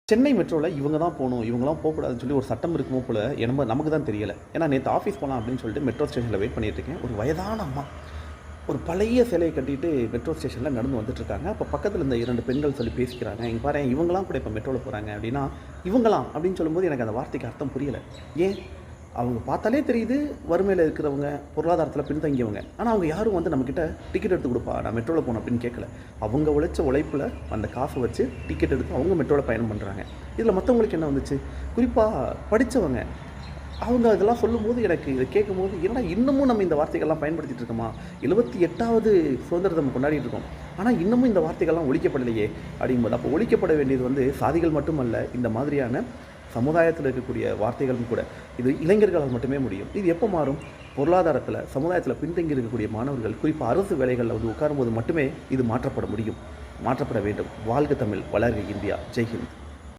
சென்னை மெட்ரோல இவங்க தான் போணும், இவங்கலாம் போக்கூடாதுன்னு சொல்லி ஒரு சட்டம் இருக்குமோ போல நமக்கு தான் தெரியல. ஏன்னா நேத்து ஆஃபீஸ் போலாம் அப்படின்னு சொல்லிட்டு மெட்ரோ ஸ்டேஷன்ல வெயிட் பண்ணிட்டு இருக்கேன். ஒரு வயதான அம்மா, ஒரு பழைய சேலைய கட்டிட்டு மெட்ரோ ஸ்டேஷன்ல நடந்து வந்துட்டுருக்காங்க. அப்ப பக்கத்துல இந்த 2 பெண்கள் சொல்லி பேசிக்கிறாங்க. "இங்க பாரேன், இவங்கலாம் கூட இப்ப மெட்ரோல போறாங்க" அப்படின்னா, "இவங்கலாம்" அப்படின்னு சொல்லும்போது எனக்கு அந்த வார்த்தைக்கு அர்த்தம் புரியல. ஏன்? அவங்க பார்த்தாலே தெரியுது வறுமையில இருக்கிறவங்க, பொருளாதாரத்தில பின்தங்கியவங்க. ஆனா அவங்க யாரும் வந்து நம்மகிட்ட டிக்கெட் எடுத்து குடுப்பா, நான் மெட்ரோல போணும் அப்படின்னு கேட்கல. அவங்க உழைச்ச உழைப்புல அந்த காச வச்சு டிக்கெட் எடுத்து அவங்க மெட்ரோல பயணம் பண்றாங்க. இதில மத்தவங்களுக்கு என்ன வந்துச்சு? குறிப்பா படிச்சவங்க. அவங்க இதெல்லாம் சொல்லும்போது எனக்கு இத கேட்கும்போது, என்னடா இன்னமும் நம்ம இந்த வார்த்தைகள்லாம் பயன்படுத்திட்டு இருக்கோமா? 78வது சுதந்திரத்த நம்ம கொண்டாடிட்டு இருக்கோம். ஆனா இன்னமும் இந்த வார்த்தைகள்லாம் ஒழிக்கப்படலையே! அப்படிங்கும்போது, அப்போ ஒழிக்கப்பட வேண்டியது வந்து சாதிகள் மட்டுமல்ல, இந்த மாதிரியான சமுதாயத்தில் இருக்கக்கூடிய வார்த்தைகளும் கூட. இது இளைஞர்களால் மட்டுமே முடியும். இது எப்போ மாறும்? பொருளாதாரத்தில, சமுதாயத்தில பின்தங்கி இருக்கக்கூடிய மாணவர்கள், குறிப்பா அரசு வேலைகள்ல வந்து உட்காரும்போது மட்டுமே இது மாற்றப்பட முடியும். மாற்றப்பட வேண்டும். வாழ்க தமிழ்! வளர்க இந்தியா! ஜெய் ஹிந்த்!